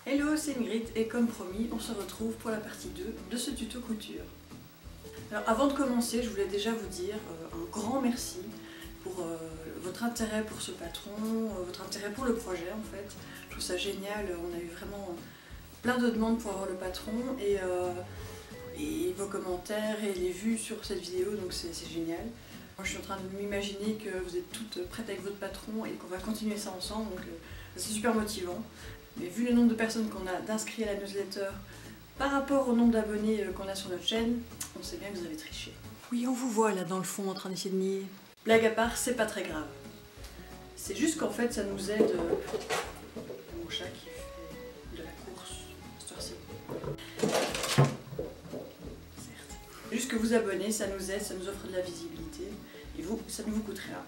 Hello, c'est Ingrid et comme promis, on se retrouve pour la partie 2 de ce tuto couture. Alors avant de commencer, je voulais déjà vous dire un grand merci pour votre intérêt pour ce patron, votre intérêt pour le projet en fait. Je trouve ça génial, on a eu vraiment plein de demandes pour avoir le patron et vos commentaires et les vues sur cette vidéo, donc c'est génial. Moi je suis en train de m'imaginer que vous êtes toutes prêtes avec votre patron et qu'on va continuer ça ensemble, donc c'est super motivant. Mais vu le nombre de personnes qu'on a d'inscrits à la newsletter par rapport au nombre d'abonnés qu'on a sur notre chaîne, on sait bien que vous avez triché. Oui, on vous voit là dans le fond en train d'essayer de nier. Blague à part, c'est pas très grave. C'est juste qu'en fait ça nous aide. Mon chat qui fait de la course, cette heure-ci. Certes. Juste que vous abonnez, ça nous aide, ça nous offre de la visibilité. Et vous, ça ne vous coûte rien.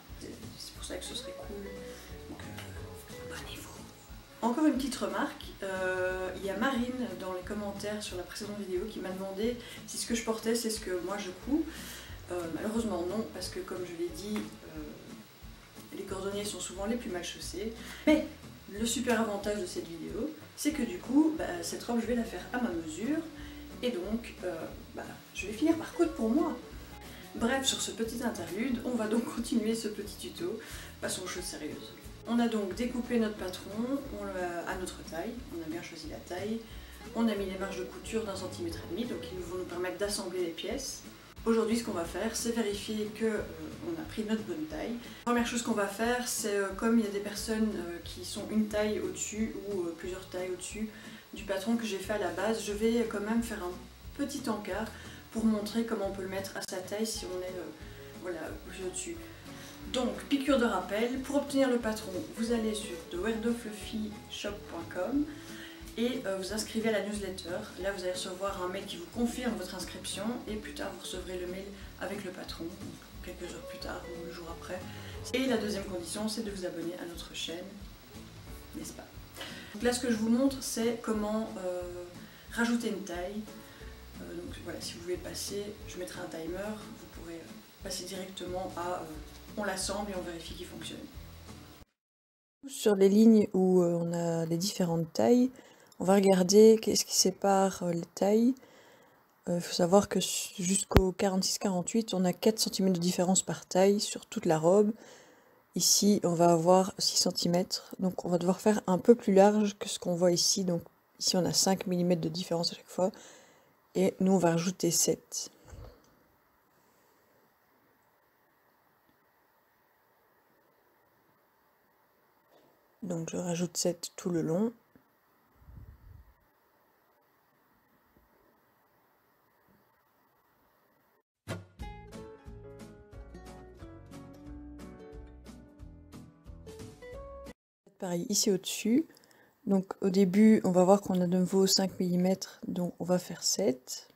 C'est pour ça que ce serait cool. Donc abonnez-vous. Encore une petite remarque, il y a Marine dans les commentaires sur la précédente vidéo qui m'a demandé si ce que je portais c'est ce que moi je couds. Malheureusement non, parce que comme je l'ai dit, les cordonniers sont souvent les plus mal chaussés. Mais le super avantage de cette vidéo, c'est que du coup, cette robe je vais la faire à ma mesure, et donc je vais finir par coudre pour moi. Bref, sur ce petit interlude, on va donc continuer ce petit tuto. Passons aux choses sérieuses. On a donc découpé notre patron à notre taille, on a bien choisi la taille. On a mis les marges de couture d'1,5 cm, donc ils vont nous permettre d'assembler les pièces. Aujourd'hui, ce qu'on va faire, c'est vérifier qu'on a pris notre bonne taille. La première chose qu'on va faire, c'est comme il y a des personnes qui sont une taille au-dessus ou plusieurs tailles au-dessus du patron que j'ai fait à la base, je vais quand même faire un petit encart pour montrer comment on peut le mettre à sa taille si on est plus au-dessus. Donc, piqûre de rappel, pour obtenir le patron, vous allez sur thewerdofluffyshop.com et vous inscrivez à la newsletter. Là, vous allez recevoir un mail qui vous confirme votre inscription et plus tard, vous recevrez le mail avec le patron, quelques heures plus tard ou le jour après. Et la deuxième condition, c'est de vous abonner à notre chaîne, n'est-ce pas? Donc là, ce que je vous montre, c'est comment rajouter une taille. Donc voilà, si vous voulez passer, je mettrai un timer, vous pourrez passer directement à on l'assemble et on vérifie qu'il fonctionne. Sur les lignes où on a les différentes tailles, on va regarder qu'est-ce qui sépare les tailles. Il faut savoir que jusqu'au 46-48, on a 4 cm de différence par taille sur toute la robe. Ici, on va avoir 6 cm, donc on va devoir faire un peu plus large que ce qu'on voit ici. Donc ici, on a 5 mm de différence à chaque fois, et nous, on va rajouter 7. Donc je rajoute 7 tout le long. Pareil ici au-dessus. Donc au début, on va voir qu'on a de nouveau 5 mm, donc on va faire 7.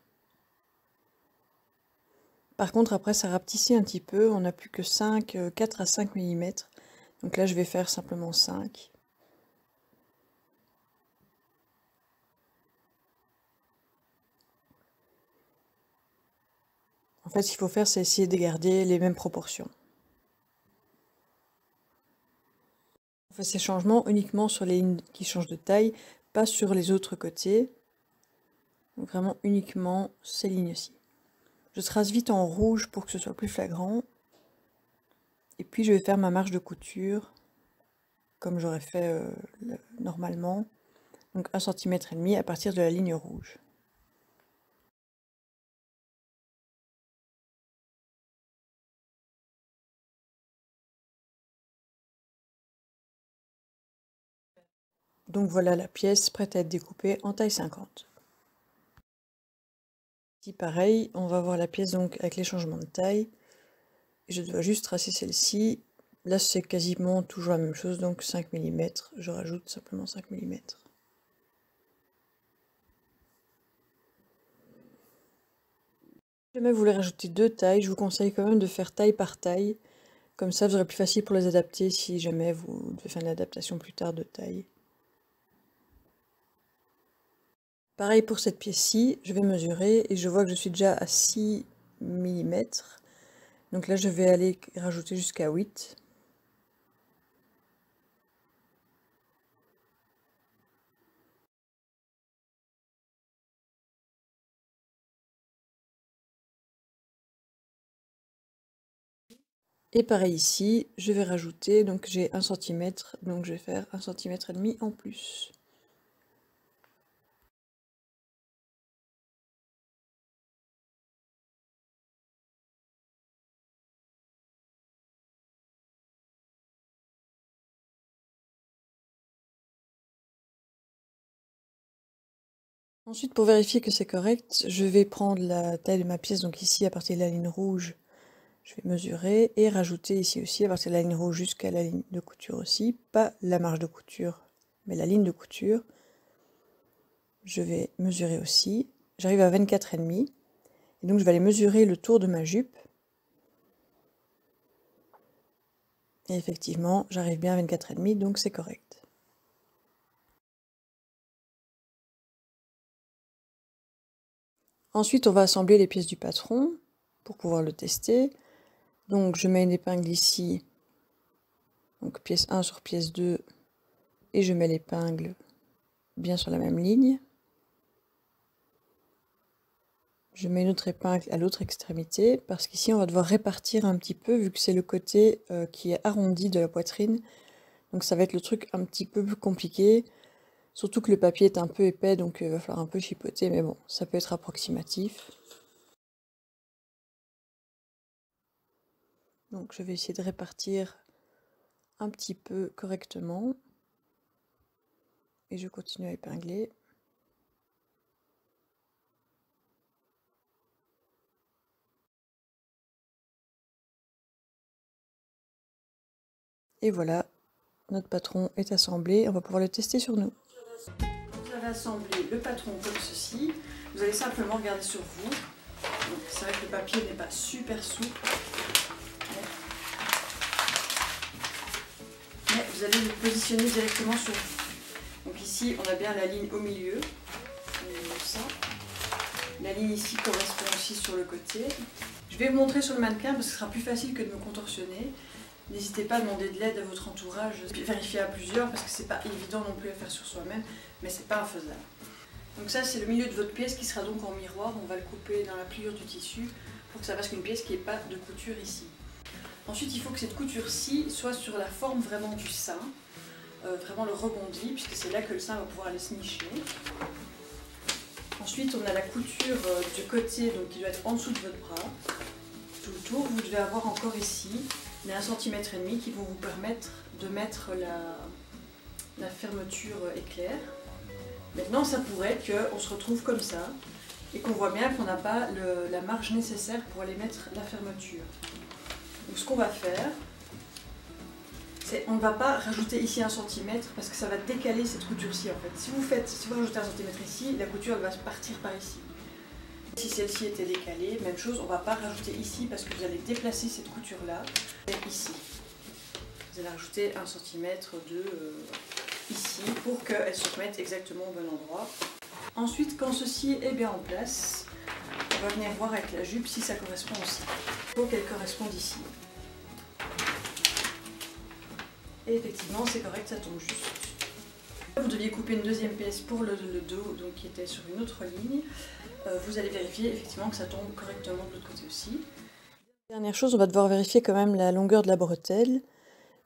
Par contre, après, ça rapetissit un petit peu, on n'a plus que 4 à 5 mm. Donc là, je vais faire simplement 5. En fait, ce qu'il faut faire, c'est essayer de garder les mêmes proportions. On fait ces changements uniquement sur les lignes qui changent de taille, pas sur les autres côtés. Donc vraiment uniquement ces lignes-ci. Je trace vite en rouge pour que ce soit plus flagrant. Et puis je vais faire ma marge de couture, comme j'aurais fait normalement. Donc 1,5 cm à partir de la ligne rouge. Donc voilà la pièce prête à être découpée en taille 50. Ici pareil, on va voir la pièce donc avec les changements de taille. Je dois juste tracer celle-ci. Là c'est quasiment toujours la même chose, donc 5 mm. Je rajoute simplement 5 mm. Si jamais vous voulez rajouter 2 tailles, je vous conseille quand même de faire taille par taille. Comme ça, vous aurez plus facile pour les adapter si jamais vous devez faire une adaptation plus tard de taille. Pareil pour cette pièce-ci, je vais mesurer et je vois que je suis déjà à 6 mm. Donc là, je vais aller rajouter jusqu'à 8. Et pareil ici, je vais rajouter, donc j'ai 1 cm, donc je vais faire 1,5 cm en plus. Ensuite, pour vérifier que c'est correct, je vais prendre la taille de ma pièce, donc ici à partir de la ligne rouge, je vais mesurer et rajouter ici aussi à partir de la ligne rouge jusqu'à la ligne de couture aussi, pas la marge de couture, mais la ligne de couture. Je vais mesurer aussi, j'arrive à 24,5 et donc je vais aller mesurer le tour de ma jupe. Et effectivement, j'arrive bien à 24,5, donc c'est correct. Ensuite, on va assembler les pièces du patron pour pouvoir le tester. Donc je mets une épingle ici, donc pièce 1 sur pièce 2, et je mets l'épingle bien sur la même ligne. Je mets une autre épingle à l'autre extrémité, parce qu'ici on va devoir répartir un petit peu, vu que c'est le côté qui est arrondi de la poitrine. Donc ça va être le truc un petit peu plus compliqué, surtout que le papier est un peu épais, donc il va falloir un peu chipoter, mais bon, ça peut être approximatif. Donc je vais essayer de répartir un petit peu correctement. Et je continue à épingler. Et voilà, notre patron est assemblé. On va pouvoir le tester sur nous. Vous avez assemblé le patron comme ceci. Vous allez simplement regarder sur vous. C'est vrai que le papier n'est pas super souple. Mais vous allez le positionner directement sur vous. Donc ici, on a bien la ligne au milieu. Ça. La ligne ici correspond aussi sur le côté. Je vais vous montrer sur le mannequin parce que ce sera plus facile que de me contorsionner. N'hésitez pas à demander de l'aide à votre entourage, vérifier à plusieurs parce que c'est pas évident non plus à faire sur soi-même, mais c'est pas infaisable. Donc ça c'est le milieu de votre pièce qui sera donc en miroir, on va le couper dans la pliure du tissu pour que ça fasse qu'une pièce qui n'ait pas de couture ici. Ensuite il faut que cette couture-ci soit sur la forme vraiment du sein, vraiment le rebondi, puisque c'est là que le sein va pouvoir aller se nicher. Ensuite on a la couture du côté donc, qui doit être en dessous de votre bras. Tout le tour, vous devez avoir encore ici les 1,5 cm qui vont vous permettre de mettre la fermeture éclair. Maintenant, ça pourrait qu'on se retrouve comme ça et qu'on voit bien qu'on n'a pas la marge nécessaire pour aller mettre la fermeture. Donc ce qu'on va faire, c'est on ne va pas rajouter ici 1 cm parce que ça va décaler cette couture-ci en fait. Si vous rajoutez 1 cm ici, la couture elle va partir par ici. Si celle-ci était décalée, même chose, on ne va pas rajouter ici parce que vous allez déplacer cette couture-là ici. Vous allez rajouter 1 cm ici pour qu'elle se mette exactement au bon endroit. Ensuite, quand ceci est bien en place, on va venir voir avec la jupe si ça correspond aussi. Il faut qu'elle corresponde ici. Et effectivement, c'est correct, ça tombe juste. Vous deviez couper une deuxième pièce pour le dos, donc qui était sur une autre ligne. Vous allez vérifier effectivement que ça tombe correctement de l'autre côté aussi. Dernière chose, on va devoir vérifier quand même la longueur de la bretelle.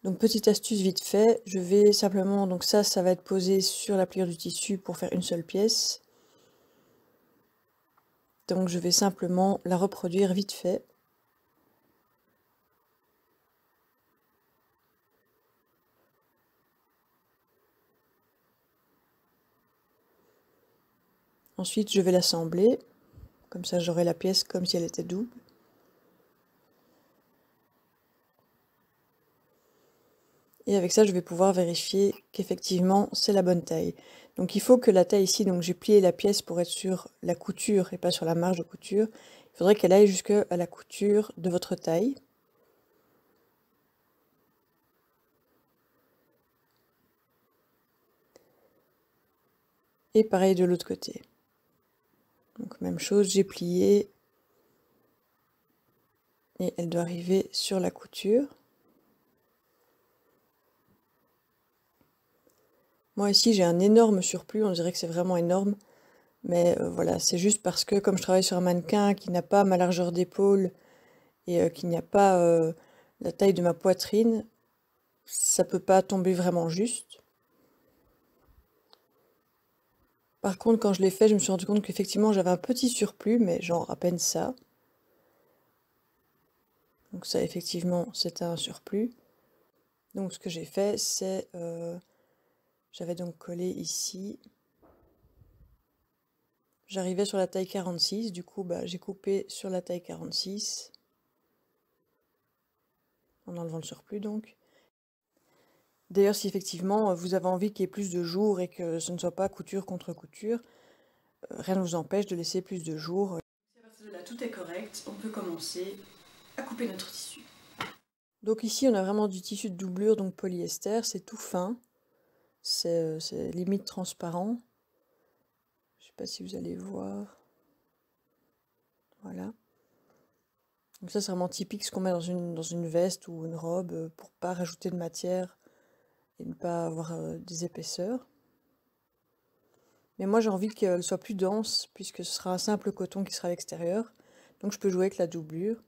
Donc petite astuce vite fait, je vais simplement, donc ça va être posé sur la pliure du tissu pour faire une seule pièce. Donc je vais simplement la reproduire vite fait. Ensuite je vais l'assembler, comme ça j'aurai la pièce comme si elle était double. Et avec ça, je vais pouvoir vérifier qu'effectivement, c'est la bonne taille. Donc il faut que la taille ici, donc j'ai plié la pièce pour être sur la couture et pas sur la marge de couture. Il faudrait qu'elle aille jusqu'à la couture de votre taille. Et pareil de l'autre côté. Donc même chose, j'ai plié. Et elle doit arriver sur la couture. Moi ici j'ai un énorme surplus, on dirait que c'est vraiment énorme. Mais voilà, c'est juste parce que comme je travaille sur un mannequin qui n'a pas ma largeur d'épaule et qu'il n'y a pas la taille de ma poitrine, ça peut pas tomber vraiment juste. Par contre, quand je l'ai fait, je me suis rendu compte qu'effectivement j'avais un petit surplus, mais genre à peine ça. Donc ça, effectivement, c'était un surplus. Donc ce que j'ai fait, c'est... j'avais donc collé ici. J'arrivais sur la taille 46, du coup j'ai coupé sur la taille 46. En enlevant le surplus donc. D'ailleurs, si effectivement vous avez envie qu'il y ait plus de jours et que ce ne soit pas couture contre couture, rien ne vous empêche de laisser plus de jours. À partir de là, tout est correct, on peut commencer à couper notre tissu. Donc ici, on a vraiment du tissu de doublure, donc polyester, c'est tout fin, c'est limite transparent. Je sais pas si vous allez voir. Voilà. Donc ça, c'est vraiment typique ce qu'on met dans une veste ou une robe pour pas rajouter de matière et ne pas avoir des épaisseurs. Mais moi, j'ai envie qu'elle soit plus dense puisque ce sera un simple coton qui sera à l'extérieur. Donc je peux jouer avec la doublure.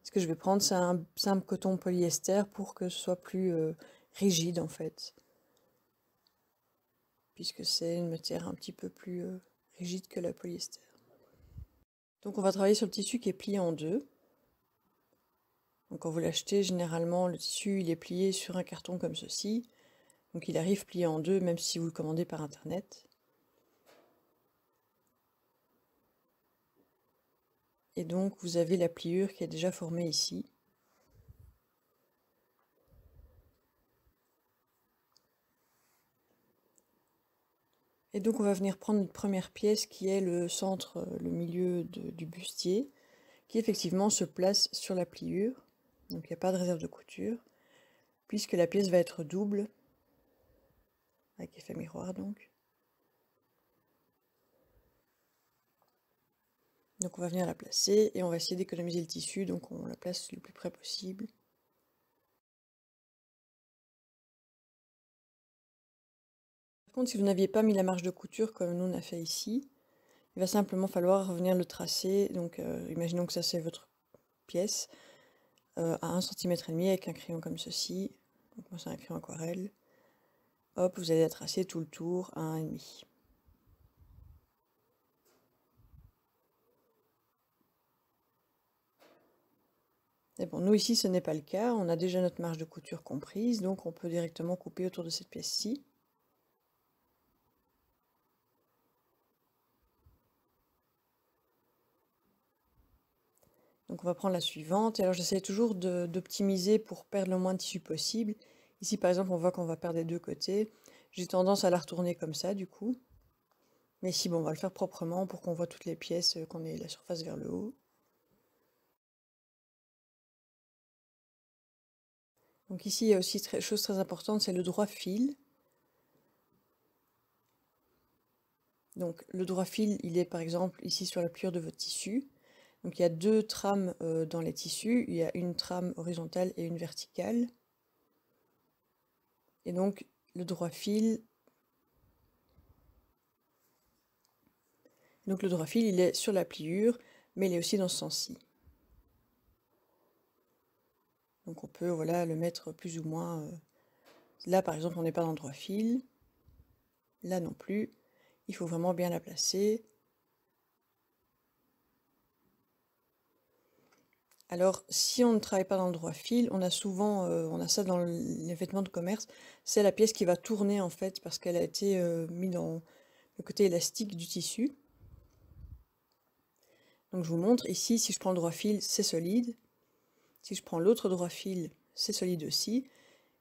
Ce que je vais prendre, c'est un simple coton polyester pour que ce soit plus rigide en fait. Puisque c'est une matière un petit peu plus rigide que la polyester. Donc on va travailler sur le tissu qui est plié en deux. Donc quand vous l'achetez, généralement le tissu il est plié sur un carton comme ceci. Donc il arrive plié en deux même si vous le commandez par internet. Et donc vous avez la pliure qui est déjà formée ici. Et donc on va venir prendre une première pièce qui est le centre, le milieu du bustier, qui effectivement se place sur la pliure. Donc il n'y a pas de réserve de couture, puisque la pièce va être double, avec effet miroir donc. Donc on va venir la placer et on va essayer d'économiser le tissu, donc on la place le plus près possible. Par contre, si vous n'aviez pas mis la marge de couture comme nous on a fait ici, il va simplement falloir venir le tracer. Donc imaginons que ça c'est votre pièce, à 1,5 cm avec un crayon comme ceci. Donc moi c'est un crayon aquarelle. Hop, vous allez la tracer tout le tour à 1,5. Et bon, nous ici ce n'est pas le cas, on a déjà notre marge de couture comprise, donc on peut directement couper autour de cette pièce-ci. Donc on va prendre la suivante, et alors j'essaie toujours d'optimiser pour perdre le moins de tissu possible. Ici par exemple on voit qu'on va perdre les deux côtés, j'ai tendance à la retourner comme ça du coup. Mais ici bon, on va le faire proprement pour qu'on voit toutes les pièces, qu'on ait la surface vers le haut. Donc ici il y a aussi chose très importante, c'est le droit fil. Donc le droit fil il est par exemple ici sur la pliure de votre tissu. Donc il y a deux trames dans les tissus, il y a une trame horizontale et une verticale. Et donc le droit fil, il est sur la pliure, mais il est aussi dans ce sens-ci. Donc on peut voilà, le mettre plus ou moins. Là par exemple on n'est pas dans le droit fil, là non plus, il faut vraiment bien la placer. Alors, si on ne travaille pas dans le droit fil, on a souvent, on a ça dans les vêtements de commerce, c'est la pièce qui va tourner en fait, parce qu'elle a été mise dans le côté élastique du tissu. Donc je vous montre, ici, si je prends le droit fil, c'est solide. Si je prends l'autre droit fil, c'est solide aussi.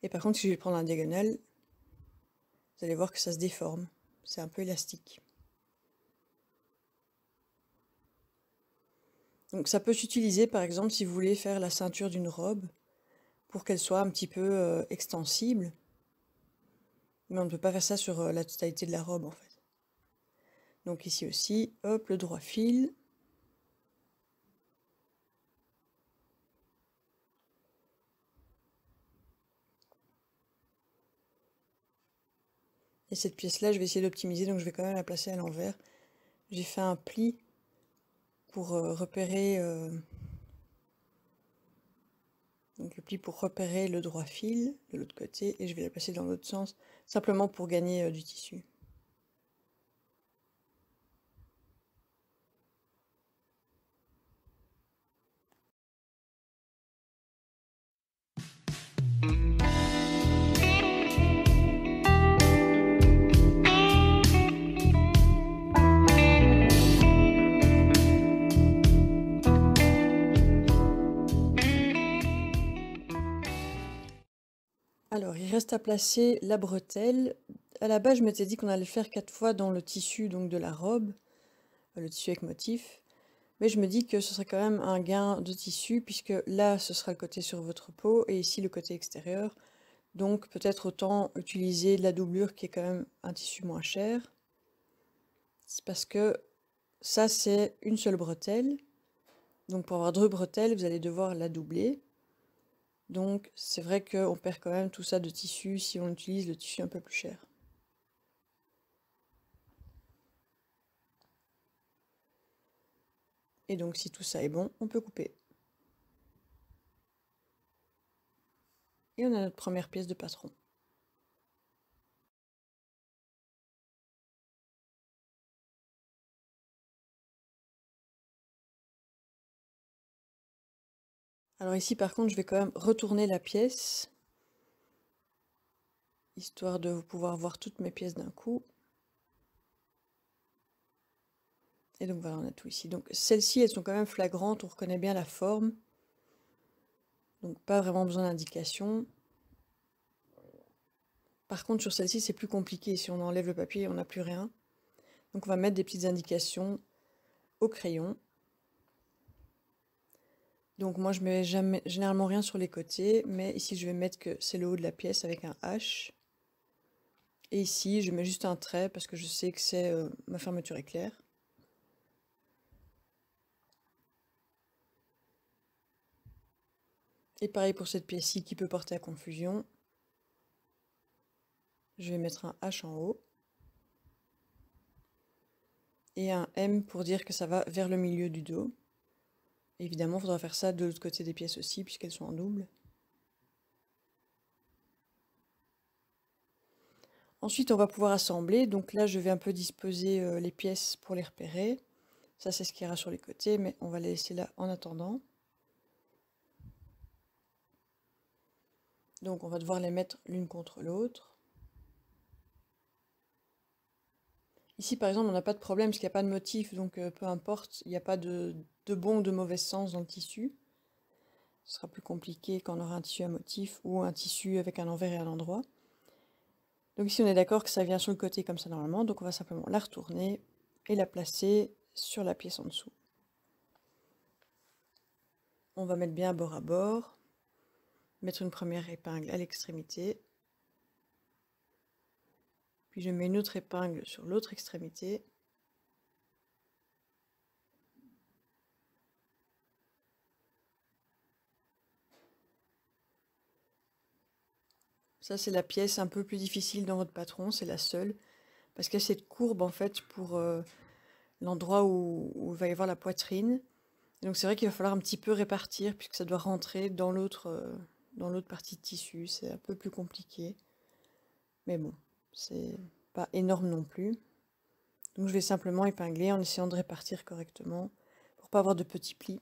Et par contre, si je vais prendre un diagonale, vous allez voir que ça se déforme. C'est un peu élastique. Donc ça peut s'utiliser par exemple si vous voulez faire la ceinture d'une robe pour qu'elle soit un petit peu extensible. Mais on ne peut pas faire ça sur la totalité de la robe en fait. Donc ici aussi, hop, le droit fil. Et cette pièce-là, je vais essayer d'optimiser, donc je vais quand même la placer à l'envers. J'ai fait un pli pour repérer Donc le pli pour repérer le droit fil de l'autre côté et je vais la placer dans l'autre sens, simplement pour gagner du tissu. Alors, il reste à placer la bretelle. À la base, je m'étais dit qu'on allait le faire 4 fois dans le tissu donc de la robe, le tissu avec motif. Mais je me dis que ce serait quand même un gain de tissu, puisque là, ce sera le côté sur votre peau, et ici, le côté extérieur. Donc, peut-être autant utiliser de la doublure, qui est quand même un tissu moins cher. C'est parce que ça, c'est une seule bretelle. Donc, pour avoir 2 bretelles, vous allez devoir la doubler. Donc, c'est vrai qu'on perd quand même tout ça de tissu si on utilise le tissu un peu plus cher. Et donc, si tout ça est bon, on peut couper. Et on a notre première pièce de patron. Alors ici, par contre, je vais quand même retourner la pièce, histoire de pouvoir voir toutes mes pièces d'un coup. Et donc voilà, on a tout ici. Donc celles-ci, elles sont quand même flagrantes, on reconnaît bien la forme. Donc pas vraiment besoin d'indication. Par contre, sur celle-ci, c'est plus compliqué. Si on enlève le papier, on n'a plus rien. Donc on va mettre des petites indications au crayon. Donc moi, je mets généralement rien sur les côtés, mais ici, je vais mettre que c'est le haut de la pièce avec un H. Et ici, je mets juste un trait parce que je sais que c'est ma fermeture éclair. Et pareil pour cette pièce-ci qui peut porter à confusion. Je vais mettre un H en haut. Et un M pour dire que ça va vers le milieu du dos. Évidemment, il faudra faire ça de l'autre côté des pièces aussi, puisqu'elles sont en double. Ensuite, on va pouvoir assembler. Donc là, je vais un peu disposer les pièces pour les repérer. Ça, c'est ce qui ira sur les côtés, mais on va les laisser là en attendant. Donc, on va devoir les mettre l'une contre l'autre. Ici, par exemple, on n'a pas de problème parce qu'il n'y a pas de motif, donc peu importe, il n'y a pas de bon ou de mauvais sens dans le tissu. Ce sera plus compliqué quand on aura un tissu à motif ou un tissu avec un envers et un endroit. Donc ici, on est d'accord que ça vient sur le côté comme ça normalement, donc on va simplement la retourner et la placer sur la pièce en dessous. On va mettre bien bord à bord, mettre une première épingle à l'extrémité, puis je mets une autre épingle sur l'autre extrémité. Ça, c'est la pièce un peu plus difficile dans votre patron, c'est la seule, parce qu'il y a cette courbe en fait pour l'endroit où il va y avoir la poitrine. Et donc c'est vrai qu'il va falloir un petit peu répartir puisque ça doit rentrer dans l'autre partie de tissu, c'est un peu plus compliqué. Mais bon, c'est pas énorme non plus. Donc je vais simplement épingler en essayant de répartir correctement pour pas avoir de petits plis.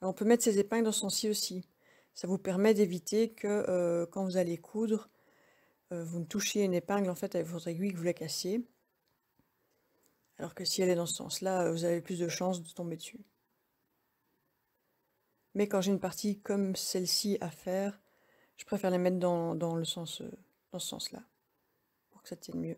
Alors on peut mettre ces épingles dans ce sens-ci aussi. Ça vous permet d'éviter que quand vous allez coudre, vous ne touchiez une épingle en fait avec votre aiguille que vous la cassiez. Alors que si elle est dans ce sens-là, vous avez plus de chances de tomber dessus. Mais quand j'ai une partie comme celle-ci à faire, je préfère les mettre dans ce sens-là, pour que ça tienne mieux.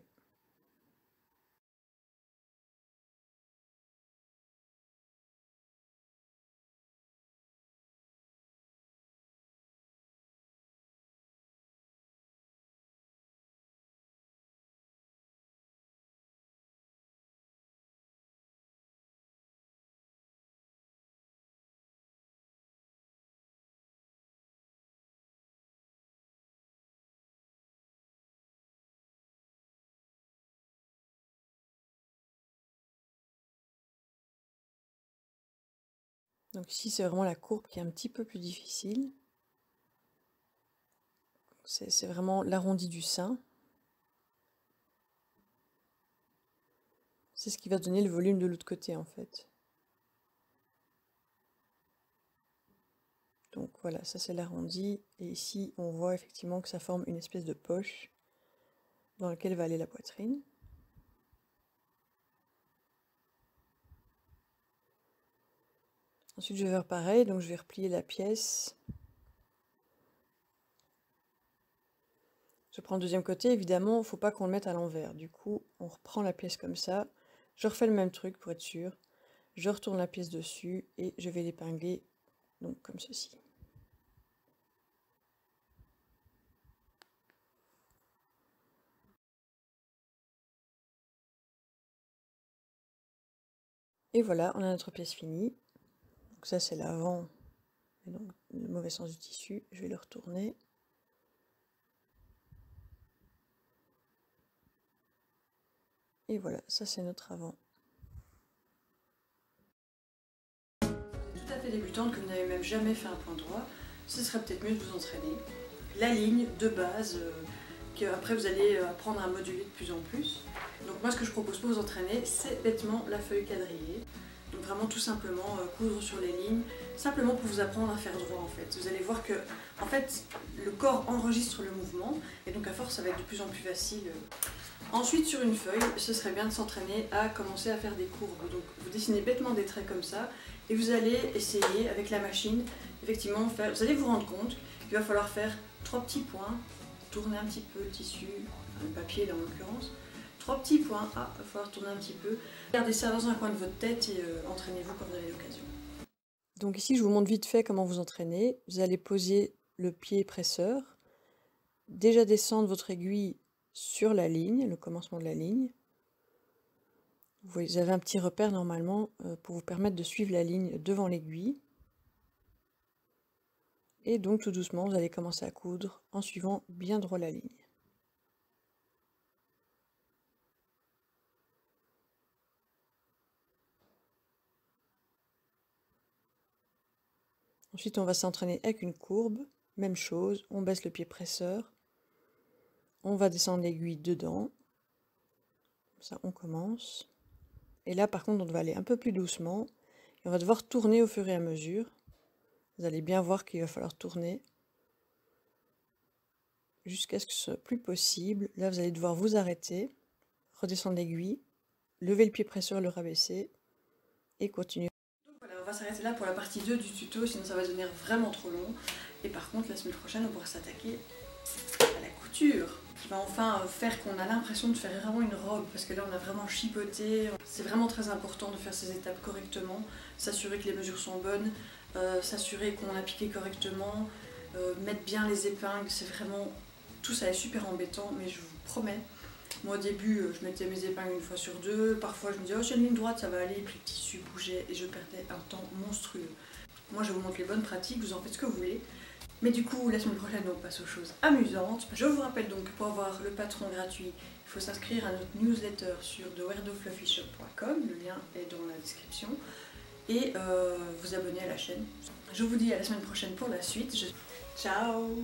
Donc ici, c'est vraiment la courbe qui est un petit peu plus difficile. C'est vraiment l'arrondi du sein. C'est ce qui va donner le volume de l'autre côté en fait. Donc voilà, ça c'est l'arrondi. Et ici, on voit effectivement que ça forme une espèce de poche dans laquelle va aller la poitrine. Ensuite, je vais faire pareil, donc je vais replier la pièce. Je prends le deuxième côté, évidemment, il ne faut pas qu'on le mette à l'envers. Du coup, on reprend la pièce comme ça. Je refais le même truc pour être sûr. Je retourne la pièce dessus et je vais l'épingler, donc comme ceci. Et voilà, on a notre pièce finie. Donc ça, c'est l'avant, et donc le mauvais sens du tissu. Je vais le retourner. Et voilà, ça c'est notre avant. Tout à fait débutante, que vous n'avez même jamais fait un point droit, ce serait peut-être mieux de vous entraîner. La ligne de base, qu'après vous allez apprendre à moduler de plus en plus. Donc moi ce que je propose pour vous entraîner, c'est bêtement la feuille quadrillée. Donc vraiment tout simplement coudre sur les lignes, simplement pour vous apprendre à faire droit en fait. Vous allez voir que en fait le corps enregistre le mouvement et donc à force ça va être de plus en plus facile. Ensuite sur une feuille, ce serait bien de s'entraîner à commencer à faire des courbes. Donc vous dessinez bêtement des traits comme ça et vous allez essayer avec la machine, effectivement, vous allez vous rendre compte qu'il va falloir faire 3 petits points, tourner un petit peu le tissu, le papier là en l'occurrence, 3 petits points, il va falloir tourner un petit peu. Gardez ça dans un coin de votre tête et entraînez-vous quand vous avez l'occasion. Donc ici, je vous montre vite fait comment vous entraîner. Vous allez poser le pied presseur, déjà descendre votre aiguille sur la ligne, le commencement de la ligne. Vous avez un petit repère normalement pour vous permettre de suivre la ligne devant l'aiguille. Et donc tout doucement, vous allez commencer à coudre en suivant bien droit la ligne. Ensuite, on va s'entraîner avec une courbe. Même chose, on baisse le pied presseur. On va descendre l'aiguille dedans. Comme ça, on commence. Et là, par contre, on va aller un peu plus doucement. Et on va devoir tourner au fur et à mesure. Vous allez bien voir qu'il va falloir tourner jusqu'à ce que ce soit plus possible. Là, vous allez devoir vous arrêter, redescendre l'aiguille, lever le pied presseur, le rabaisser et continuer. Donc voilà, on va s'arrêter là pour la partie 2 du tuto, sinon ça va devenir vraiment trop long. Et par contre, la semaine prochaine, on pourra s'attaquer à la couture. Qui va enfin faire qu'on a l'impression de faire vraiment une robe, parce que là on a vraiment chipoté. C'est vraiment très important de faire ces étapes correctement, s'assurer que les mesures sont bonnes, s'assurer qu'on a piqué correctement, mettre bien les épingles, c'est vraiment... Tout ça est super embêtant, mais je vous promets, moi au début je mettais mes épingles une fois sur deux, parfois je me disais oh j'ai une ligne droite ça va aller, puis le tissu bougeait et je perdais un temps monstrueux. Moi je vous montre les bonnes pratiques, vous en faites ce que vous voulez. Mais du coup, la semaine prochaine, on passe aux choses amusantes. Je vous rappelle donc que pour avoir le patron gratuit, il faut s'inscrire à notre newsletter sur thewerdofluffyshop.com, le lien est dans la description, et vous abonner à la chaîne. Je vous dis à la semaine prochaine pour la suite. Ciao!